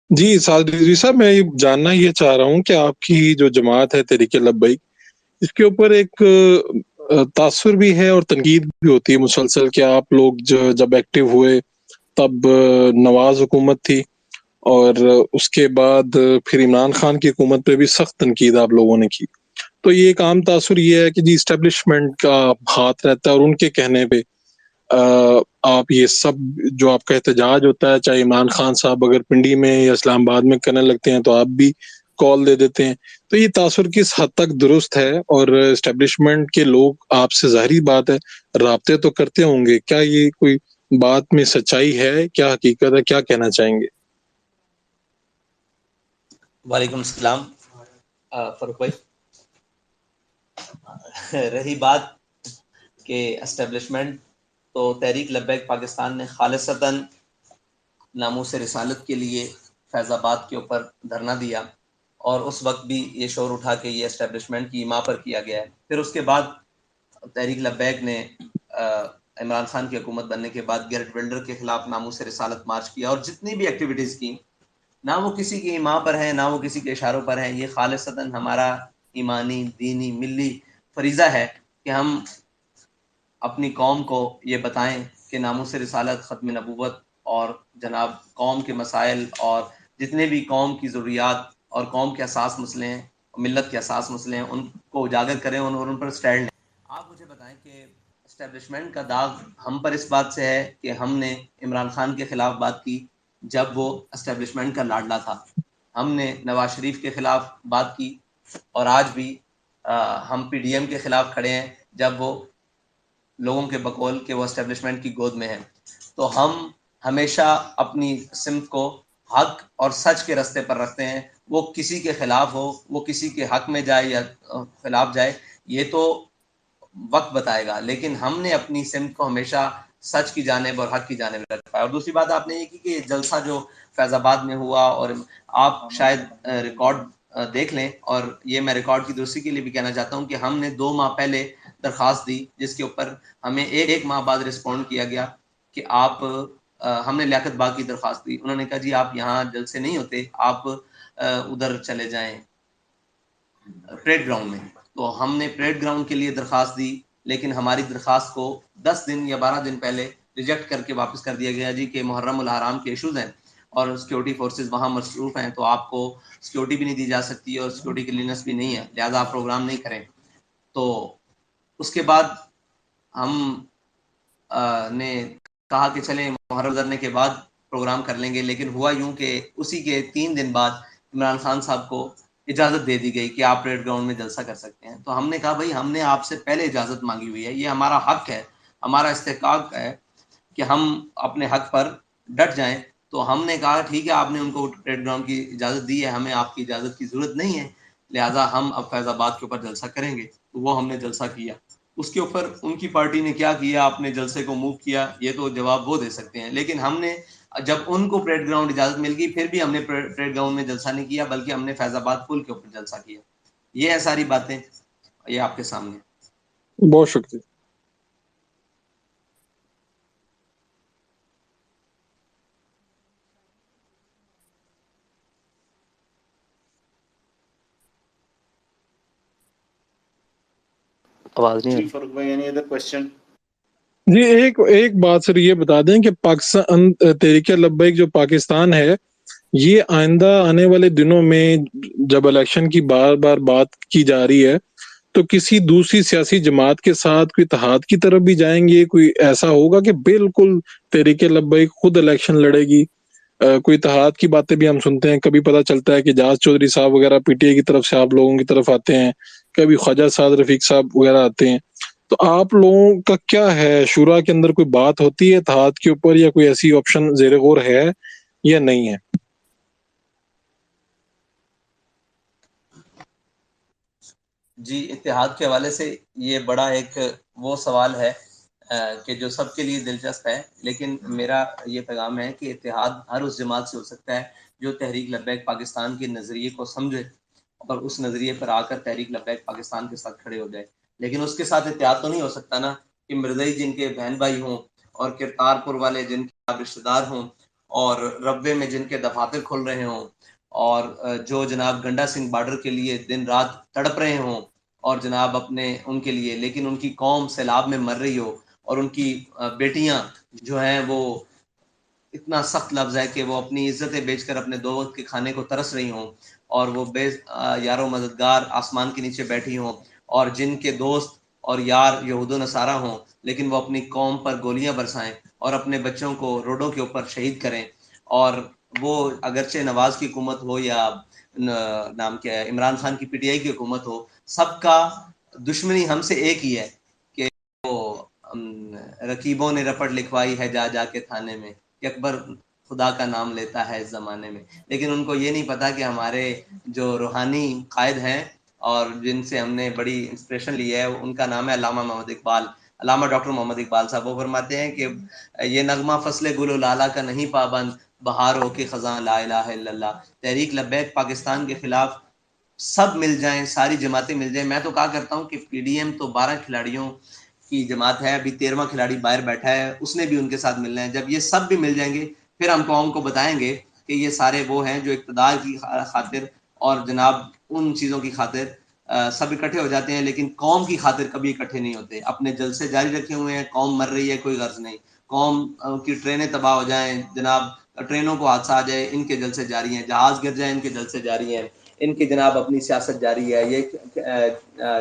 جی سعد رضوی صاحب، میں جاننا یہ چاہ رہا ہوں کہ آپ کی جو جماعت ہے تحریک لبیک، اس کے اوپر ایک تاثر بھی ہے اور تنقید بھی ہوتی ہے مسلسل کہ آپ لوگ جب ایکٹیو ہوئے تب نواز حکومت تھی، اور اس کے بعد پھر عمران خان کی حکومت پہ بھی سخت تنقید آپ لوگوں نے کی. تو یہ ایک عام تاثر یہ ہے کہ جی اسٹیبلشمنٹ کا ہاتھ رہتا ہے اور ان کے کہنے پہ آپ یہ سب جو آپ کا احتجاج ہوتا ہے، چاہے عمران خان صاحب اگر پنڈی میں یا اسلام آباد میں کرنے لگتے ہیں تو آپ بھی کال دے دیتے ہیں. تو یہ تاثر کس حد تک درست ہے؟ اور اسٹیبلشمنٹ کے لوگ آپ سے ظاہری بات ہے رابطے تو کرتے ہوں گے، کیا یہ کوئی بات میں سچائی ہے؟ کیا حقیقت ہے؟ کیا کہنا چاہیں گے؟ وعلیکم السلام فاروق بھائی. رہی بات کہ اسٹیبلشمنٹ، تو تحریک لبیک پاکستان نے خالصتاً ناموس رسالت کے لیے فیض آباد کے اوپر دھرنا دیا، اور اس وقت بھی یہ شور اٹھا کہ یہ اسٹیبلشمنٹ کی ایما پر کیا گیا ہے. پھر اس کے بعد تحریک لبیک نے عمران خان کی حکومت بننے کے بعد گیرٹ ولڈر کے خلاف ناموس رسالت مارچ کیا، اور جتنی بھی ایکٹیویٹیز کی، نہ وہ کسی کی ایما پر ہیں، نہ وہ کسی کے اشاروں پر ہیں. یہ خالصتاً ہمارا ایمانی، دینی، ملی فریضہ ہے کہ ہم اپنی قوم کو یہ بتائیں کہ ناموس رسالت، ختم نبوت اور جناب قوم کے مسائل اور جتنے بھی قوم کی ضروریات اور قوم کے اساس مسئلے ہیں، ملت کے اساس مسئلے ہیں، ان کو اجاگر کریں اور ان پر سٹینڈ لیں. آپ مجھے بتائیں کہ اسٹیبلشمنٹ کا داغ ہم پر اس بات سے ہے کہ ہم نے عمران خان کے خلاف بات کی جب وہ اسٹیبلشمنٹ کا لاڈلا تھا، ہم نے نواز شریف کے خلاف بات کی، اور آج بھی ہم پی ڈی ایم کے خلاف کھڑے ہیں جب وہ لوگوں کے بقول کہ وہ اسٹیبلشمنٹ کی گود میں ہیں. تو ہم ہمیشہ اپنی سمت کو حق اور سچ کے رستے پر رکھتے ہیں. وہ کسی کے خلاف ہو، وہ کسی کے حق میں جائے یا خلاف جائے، یہ تو وقت بتائے گا، لیکن ہم نے اپنی سمت کو ہمیشہ سچ کی جانب اور حق کی جانب رکھا ہے. اور دوسری بات آپ نے یہ کی کہ جلسہ جو فیض آباد میں ہوا، اور آپ شاید ریکارڈ دیکھ لیں، اور یہ میں ریکارڈ کی درستی کے لیے بھی کہنا چاہتا ہوں کہ ہم نے 2 ماہ پہلے درخواست دی، جس کے اوپر ہمیں ایک ماہ بعد رسپونڈ کیا گیا کہ آپ ہم نے لیاقت باغ کی درخواست دی. انہوں نے کہا جی آپ یہاں جلسے نہیں ہوتے، آپ ادھر چلے جائیں پریڈ گراؤنڈ میں. تو ہم نے پریڈ گراؤنڈ کے لیے درخواست دی، لیکن ہماری درخواست کو 10 دن یا 12 دن پہلے ریجیکٹ کر کے واپس کر دیا گیا جی کہ محرم الحرام کے ایشوز ہیں اور سیکورٹی فورسز وہاں مصروف ہیں، تو آپ کو سیکورٹی بھی نہیں دی جا سکتی اور سیکورٹی کلینس بھی نہیں ہے، لہٰذا آپ پروگرام نہیں کریں. تو اس کے بعد ہم نے کہا کہ چلیں محرم گزرنے کے بعد پروگرام کر لیں گے، لیکن ہوا یوں کہ اسی کے 3 دن بعد عمران خان صاحب کو اجازت دے دی گئی کہ آپ پریڈ گراؤنڈ میں جلسہ کر سکتے ہیں. تو ہم نے کہا بھائی ہم نے آپ سے پہلے اجازت مانگی ہوئی ہے، یہ ہمارا حق ہے، ہمارا استحقاق ہے کہ ہم اپنے حق پر ڈٹ جائیں. تو ہم نے کہا ٹھیک ہے، آپ نے ان کو پریڈ گراؤنڈ کی اجازت دی ہے، ہمیں آپ کی اجازت کی ضرورت نہیں ہے، لہٰذا ہم اب فیض آباد کے اوپر جلسہ کریں گے. تو وہ ہم نے جلسہ کیا. اس کے اوپر ان کی پارٹی نے کیا کیا، اپنے جلسے کو موو کیا، یہ تو جواب وہ دے سکتے ہیں. لیکن ہم نے جب ان کو پریڈ گراؤنڈ اجازت مل گئی، پھر بھی ہم نے پریڈ گراؤنڈ میں جلسہ نہیں کیا، بلکہ ہم نے فیض آباد پل کے اوپر جلسہ کیا. یہ ہے ساری باتیں، یہ آپ کے سامنے. بہت شکریہ. آواز نہیں آ جی رہی. فاروق بھائی، اینی ادر کوسچن؟ جی ایک بات سر یہ بتا دیں کہ پاکستان تحریک لبیک جو پاکستان ہے، یہ آئندہ آنے والے دنوں میں جب الیکشن کی بار بار بات کی جا رہی ہے تو کسی دوسری سیاسی جماعت کے ساتھ کوئی اتحاد کی طرف بھی جائیں گے؟ کوئی ایسا ہوگا کہ بالکل تحریک لبیک خود الیکشن لڑے گی؟ کوئی اتحاد کی باتیں بھی ہم سنتے ہیں، کبھی پتہ چلتا ہے کہ جاز چودھری صاحب وغیرہ پی ٹی آئی کی طرف سے آپ لوگوں کی طرف آتے ہیں، کبھی خواجہ سعد رفیق صاحب وغیرہ آتے ہیں. تو آپ لوگوں کا کیا ہے، شورا کے اندر کوئی بات ہوتی ہے اتحاد کے اوپر، یا کوئی ایسی آپشن زیر غور ہے یا نہیں ہے؟ جی اتحاد کے حوالے سے یہ بڑا ایک وہ سوال ہے کہ جو سب کے لیے دلچسپ ہے، لیکن میرا یہ پیغام ہے کہ اتحاد ہر اس جماعت سے ہو سکتا ہے جو تحریک لبیک پاکستان کے نظریے کو سمجھے اور اس نظریے پر آ کر تحریک لبیک پاکستان کے ساتھ کھڑے ہو جائے. لیکن اس کے ساتھ اتحاد تو نہیں ہو سکتا نا کہ مرزائی جن کے بہن بھائی ہوں اور کرتارپور والے جن کے آپ رشتے دار ہوں اور ربے میں جن کے دفاتر کھل رہے ہوں، اور جو جناب گنڈا سنگھ بارڈر کے لیے دن رات تڑپ رہے ہوں، اور جناب اپنے ان کے لیے، لیکن ان کی قوم سیلاب میں مر رہی ہو، اور ان کی بیٹیاں جو ہیں وہ اتنا سخت لفظ ہے کہ وہ اپنی عزتیں بیچ کر اپنے دو وقت کے کھانے کو ترس رہی ہوں، اور وہ بے یار و مددگار آسمان کے نیچے بیٹھی ہوں، اور جن کے دوست اور یار یہود و نصارہ ہوں، لیکن وہ اپنی قوم پر گولیاں برسائیں اور اپنے بچوں کو روڈوں کے اوپر شہید کریں، اور وہ اگرچہ نواز کی حکومت ہو یا نام کیا ہے عمران خان کی پی ٹی آئی کی حکومت ہو، سب کا دشمنی ہم سے ایک ہی ہے کہ وہ رقیبوں نے رپٹ لکھوائی ہے جا جا کے تھانے میں کہ اکبر خدا کا نام لیتا ہے اس زمانے میں، لیکن ان کو یہ نہیں پتا کہ ہمارے جو روحانی قائد ہیں اور جن سے ہم نے بڑی انسپریشن لی ہے، ان کا نام ہے علامہ محمد اقبال، علامہ ڈاکٹر محمد اقبال صاحب۔ وہ فرماتے ہیں کہ یہ نغمہ فصل گل و لالہ کا نہیں پابند، بہار ہو کے خزاں لا الہ الا اللہ۔ تحریک لبیک پاکستان کے خلاف سب مل جائیں، ساری جماعتیں مل جائیں۔ میں تو کہا کرتا ہوں کہ پی ڈی ایم تو 12 کھلاڑیوں کی جماعت ہے، ابھی 13واں کھلاڑی باہر بیٹھا ہے، اس نے بھی ان کے ساتھ ملنا ہے۔ جب یہ سب بھی مل جائیں گے پھر ہم قوم کو بتائیں گے کہ یہ سارے وہ ہیں جو اقتدار کی خاطر اور جناب ان چیزوں کی خاطر سب اکٹھے ہو جاتے ہیں، لیکن قوم کی خاطر کبھی اکٹھے نہیں ہوتے۔ اپنے جلسے جاری رکھے ہوئے ہیں، قوم مر رہی ہے، کوئی غرض نہیں، قوم کی ٹرینیں تباہ ہو جائیں، جناب ٹرینوں کو حادثہ آ جائے، ان کے جلسے جاری ہیں، جہاز گر جائیں، ان کے جلسے جاری ہیں، ان کی جناب اپنی سیاست جاری ہے، یہ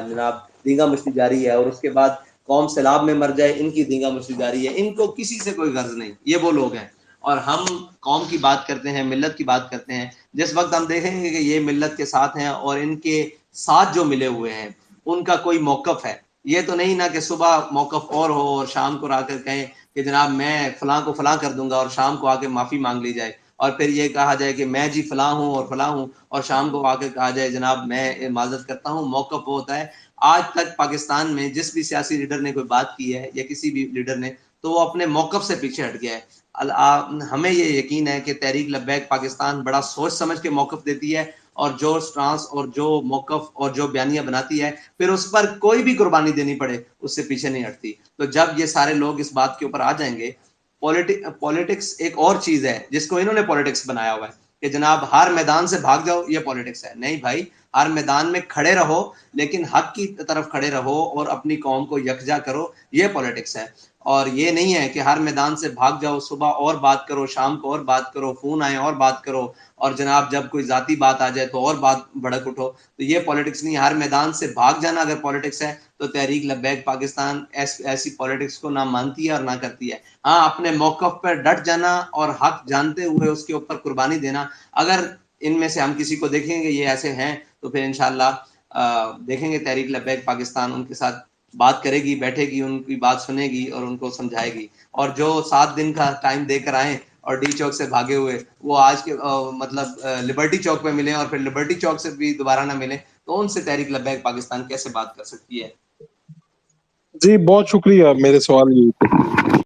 جناب دینگا مشتی جاری ہے، اور اس کے بعد قوم سیلاب میں مر جائے، ان کی دینگا مشتی جاری ہے۔ ان کو کسی سے کوئی غرض نہیں، یہ وہ لوگ ہیں۔ اور ہم قوم کی بات کرتے ہیں، ملت کی بات کرتے ہیں۔ جس وقت ہم دیکھیں گے کہ یہ ملت کے ساتھ ہیں اور ان کے ساتھ جو ملے ہوئے ہیں ان کا کوئی موقف ہے، یہ تو نہیں نا کہ صبح موقف اور ہو اور شام کو آ کر کہیں کہ جناب میں فلاں کو فلاں کر دوں گا، اور شام کو آ کے معافی مانگ لی جائے، اور پھر یہ کہا جائے کہ میں جی فلاں ہوں اور فلاں ہوں، اور شام کو آ کے کہا جائے جناب میں معذرت کرتا ہوں۔ موقف وہ ہوتا ہے۔ آج تک پاکستان میں جس بھی سیاسی لیڈر نے کوئی بات کی ہے یا کسی بھی لیڈر نے، تو وہ اپنے موقف سے پیچھے ہٹ گیا ہے۔ ہمیں یہ یقین ہے کہ تحریک لبیک پاکستان بڑا سوچ سمجھ کے موقف دیتی ہے، اور جو سٹانس اور جو موقف اور جو بیانیہ بناتی ہے، پھر اس پر کوئی بھی قربانی دینی پڑے اس سے پیچھے نہیں ہٹتی۔ تو جب یہ سارے لوگ اس بات کے اوپر آ جائیں گے، پولیٹکس ایک اور چیز ہے جس کو انہوں نے پولیٹکس بنایا ہوا ہے کہ جناب ہر میدان سے بھاگ جاؤ، یہ پولیٹکس ہے۔ نہیں بھائی، ہر میدان میں کھڑے رہو، لیکن حق کی طرف کھڑے رہو اور اپنی قوم کو یکجا کرو، یہ پولیٹکس ہے۔ اور یہ نہیں ہے کہ ہر میدان سے بھاگ جاؤ، صبح اور بات کرو، شام کو اور بات کرو، فون آئے اور بات کرو، اور جناب جب کوئی ذاتی بات آ جائے تو اور بات بھڑک اٹھو۔ تو یہ پولیٹکس نہیں، ہر میدان سے بھاگ جانا اگر پولیٹکس ہے تو تحریک لبیک پاکستان ایسی پولیٹکس کو نہ مانتی ہے اور نہ کرتی ہے۔ ہاں، اپنے موقف پر ڈٹ جانا اور حق جانتے ہوئے اس کے اوپر قربانی دینا، اگر ان میں سے ہم کسی کو دیکھیں گے یہ ایسے ہیں تو پھر انشاءاللہ دیکھیں گے تحریک لبیک پاکستان ان کے ساتھ بات کرے گی، بیٹھے گی، ان کی بات سنے گی اور ان کو سمجھائے گی۔ اور جو 7 دن کا ٹائم دے کر آئیں اور ڈی چوک سے بھاگے ہوئے، وہ آج کے مطلب لبرٹی چوک پہ ملیں اور پھر لبرٹی چوک سے بھی دوبارہ نہ ملیں، تو ان سے تحریک لبیک پاکستان کیسے بات کر سکتی ہے؟ جی بہت شکریہ، میرے سوال یہ